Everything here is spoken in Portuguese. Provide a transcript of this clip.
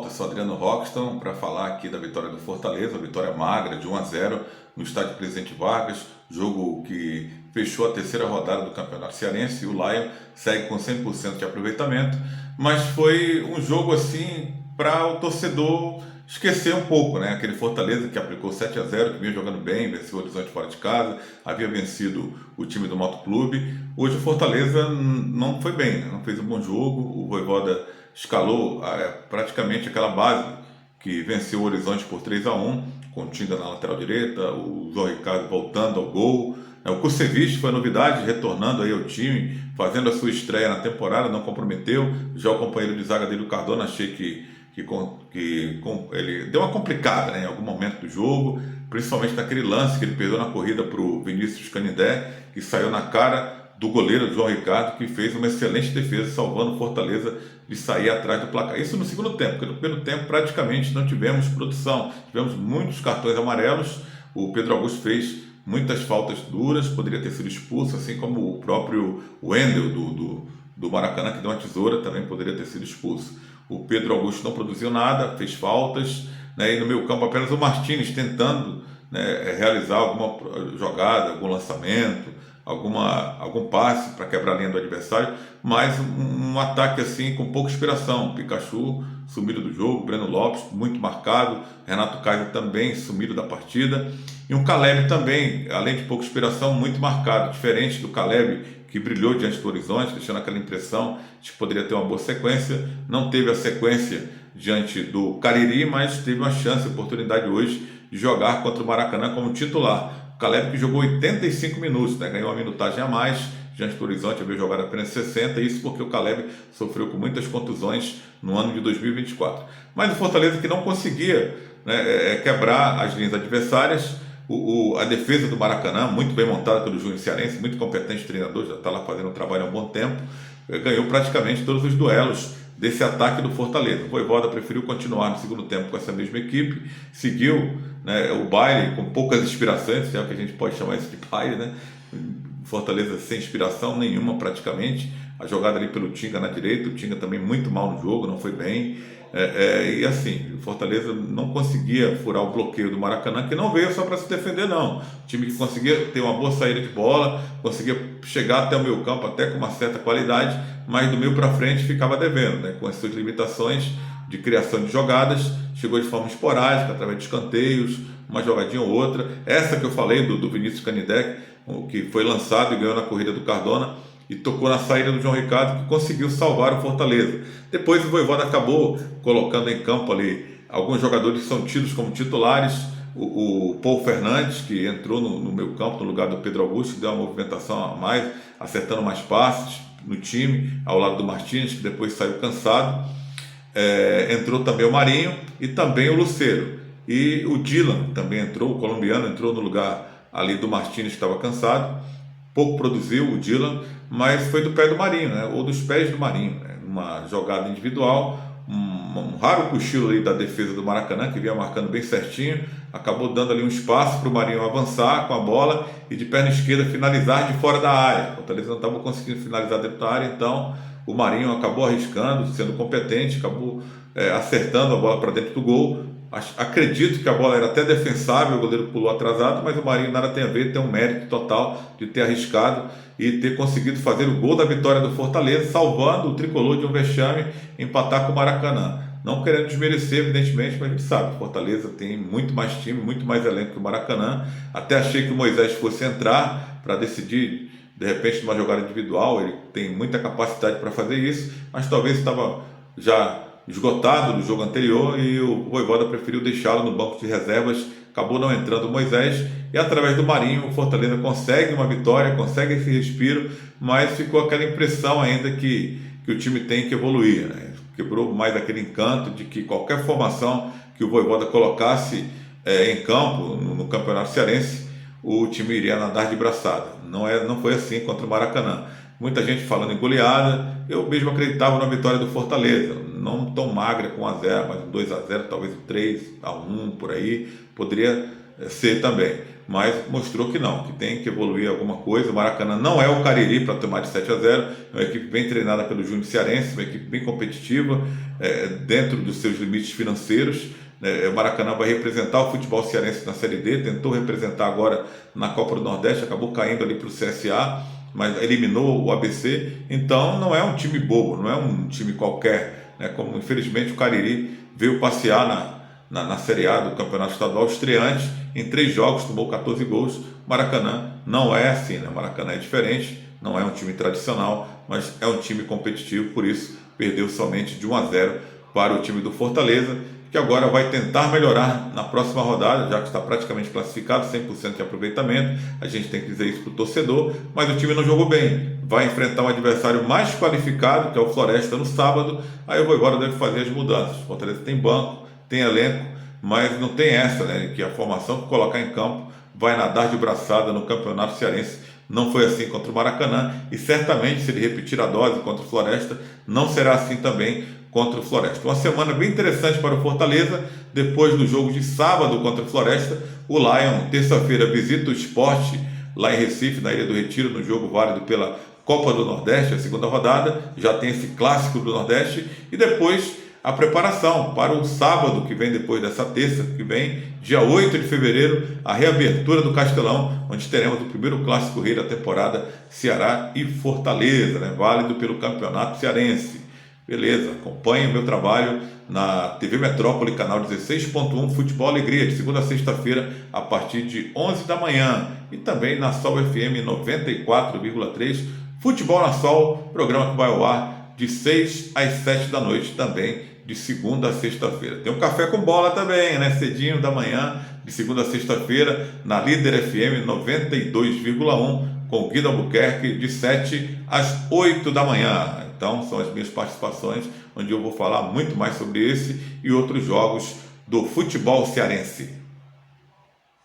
volta, sou Adriano Roxton para falar aqui da vitória do Fortaleza, vitória magra de 1-0 no estádio Presidente Vargas, jogo que fechou a terceira rodada do Campeonato Cearense e o Lion segue com 100% de aproveitamento, mas foi um jogo assim para o torcedor esquecer um pouco, né? Aquele Fortaleza que aplicou 7-0, que vinha jogando bem, venceu o Horizonte fora de casa, havia vencido o time do Motoclube. Hoje o Fortaleza não foi bem, né? Não fez um bom jogo, o Vojvoda escalou praticamente aquela base que venceu o Horizonte por 3-1, com o Tinga na lateral direita, o João Ricardo voltando ao gol. O Kusevich foi a novidade, retornando aí ao time, fazendo a sua estreia na temporada, não comprometeu. Já o companheiro de zaga dele, o Cardona, achei que ele deu uma complicada, né, em algum momento do jogo, principalmente naquele lance que ele perdeu na corrida para o Vinícius Canindé, que saiu na cara do goleiro João Ricardo, que fez uma excelente defesa, salvando o Fortaleza de sair atrás do placar. Isso no segundo tempo, porque no primeiro tempo praticamente não tivemos produção, tivemos muitos cartões amarelos. O Pedro Augusto fez muitas faltas duras, poderia ter sido expulso, assim como o próprio Wendel do Maracanã, que deu uma tesoura, também poderia ter sido expulso. O Pedro Augusto não produziu nada, fez faltas, né, e no meio campo apenas o Martínez tentando, né, realizar alguma jogada, algum lançamento, algum passe para quebrar a linha do adversário, mas um ataque assim com pouca inspiração. Pikachu sumido do jogo, Breno Lopes muito marcado, Renato Kaiser também sumido da partida, e um Caleb também, além de pouca inspiração, muito marcado, diferente do Caleb que brilhou diante do Horizonte, deixando aquela impressão de que poderia ter uma boa sequência. Não teve a sequência diante do Cariri, mas teve uma chance, oportunidade hoje de jogar contra o Maracanã como titular. O Caleb, que jogou 85 minutos, né, ganhou uma minutagem a mais diante do Horizonte, havia jogado apenas 60, isso porque o Caleb sofreu com muitas contusões no ano de 2024. Mas o Fortaleza, que não conseguia, né, quebrar as linhas adversárias. A defesa do Maracanã, muito bem montada pelo Júnior Cearense, muito competente treinador, já está lá fazendo um trabalho há um bom tempo, ganhou praticamente todos os duelos desse ataque do Fortaleza. O Vojvoda preferiu continuar no segundo tempo com essa mesma equipe, seguiu, né, o baile com poucas inspirações, se é o que a gente pode chamar isso de baile, né? Fortaleza sem inspiração nenhuma praticamente, a jogada ali pelo Tinga na direita, o Tinga também muito mal no jogo, não foi bem, e assim, o Fortaleza não conseguia furar o bloqueio do Maracanã, que não veio só para se defender não, o time que conseguia ter uma boa saída de bola, conseguia chegar até o meio campo até com uma certa qualidade, mas do meio para frente ficava devendo, né, com as suas limitações de criação de jogadas, chegou de forma esporádica, através de escanteios, uma jogadinha ou outra. Essa que eu falei do Vinícius Canindé, que foi lançado e ganhou na corrida do Cardona e tocou na saída do João Ricardo, que conseguiu salvar o Fortaleza. Depois o Vojvoda acabou colocando em campo ali alguns jogadores que são tidos como titulares. O Paul Fernandes, que entrou no meio campo no lugar do Pedro Augusto, que deu uma movimentação a mais, acertando mais passes no time, ao lado do Martínez, que depois saiu cansado. Entrou também o Marinho e também o Lucero. E o Dylan também entrou, o colombiano entrou no lugar ali do Martínez, que estava cansado. Pouco produziu o Dylan, mas foi do pé do Marinho, né? Ou dos pés do Marinho, né? Uma jogada individual, um raro cochilo ali da defesa do Maracanã, que vinha marcando bem certinho, acabou dando ali um espaço para o Marinho avançar com a bola e de perna esquerda finalizar de fora da área. O Fortaleza não estava conseguindo finalizar dentro da área, então o Marinho acabou arriscando, sendo competente, acabou acertando a bola para dentro do gol. Acredito que a bola era até defensável, o goleiro pulou atrasado, mas o Marinho nada tem a ver, tem um mérito total de ter arriscado e ter conseguido fazer o gol da vitória do Fortaleza, salvando o tricolor de um vexame, empatar com o Maracanã. Não querendo desmerecer, evidentemente, mas a gente sabe que o Fortaleza tem muito mais time, muito mais elenco que o Maracanã. Até achei que o Moisés fosse entrar para decidir, de repente, numa jogada individual, ele tem muita capacidade para fazer isso, mas talvez estava já esgotado do jogo anterior e o Vojvoda preferiu deixá-lo no banco de reservas, acabou não entrando o Moisés, e através do Marinho o Fortaleza consegue uma vitória, consegue esse respiro, mas ficou aquela impressão ainda que o time tem que evoluir, né? Quebrou mais aquele encanto de que qualquer formação que o Vojvoda colocasse em campo, no Campeonato Cearense, o time iria nadar de braçada. Não foi assim contra o Maracanã. Muita gente falando em goleada, eu mesmo acreditava na vitória do Fortaleza, não tão magra com 1-0, mas 2-0, talvez 3-1 por aí, poderia ser também, mas mostrou que não, que tem que evoluir alguma coisa. O Maracanã não é o Cariri para tomar de 7-0, é uma equipe bem treinada pelo Júnior Cearense, uma equipe bem competitiva, dentro dos seus limites financeiros. O Maracanã vai representar o futebol cearense na Série D, tentou representar agora na Copa do Nordeste, acabou caindo ali para o CSA, mas eliminou o ABC, então não é um time bobo, não é um time qualquer, né? Como infelizmente o Cariri veio passear na Série A do Campeonato Estadual, estreante, em 3 jogos, tomou 14 gols. Maracanã não é assim, né? Maracanã é diferente, não é um time tradicional, mas é um time competitivo, por isso perdeu somente de 1-0 para o time do Fortaleza, que agora vai tentar melhorar na próxima rodada, já que está praticamente classificado, 100% de aproveitamento. A gente tem que dizer isso para o torcedor, mas o time não jogou bem. Vai enfrentar um adversário mais qualificado, que é o Floresta, no sábado. Aí o Vojvoda deve fazer as mudanças. O Fortaleza tem banco, tem elenco, mas não tem essa, né, que a formação que colocar em campo vai nadar de braçada no Campeonato Cearense. Não foi assim contra o Maracanã, e certamente, se ele repetir a dose contra o Floresta, não será assim também contra o Floresta. Uma semana bem interessante para o Fortaleza. Depois do jogo de sábado contra o Floresta, o Lion, terça-feira, visita o Sport lá em Recife, na Ilha do Retiro, no jogo válido pela Copa do Nordeste, a segunda rodada. Já tem esse clássico do Nordeste, e depois a preparação para o sábado que vem, depois dessa terça que vem, dia 8 de fevereiro, a reabertura do Castelão, onde teremos o primeiro clássico rei da temporada, Ceará e Fortaleza, né? Válido pelo Campeonato Cearense. Beleza, acompanhe o meu trabalho na TV Metrópole, canal 16.1, Futebol Alegria, de segunda a sexta-feira, a partir de 11 da manhã. E também na Sol FM 94,3, Futebol na Sol, programa que vai ao ar de 6 às 7 da noite, também de segunda a sexta-feira. Tem um café com bola também, né? Cedinho da manhã, de segunda a sexta-feira, na Líder FM 92,1, com Guido Albuquerque, de 7 às 8 da manhã. Então, são as minhas participações, onde eu vou falar muito mais sobre esse e outros jogos do futebol cearense.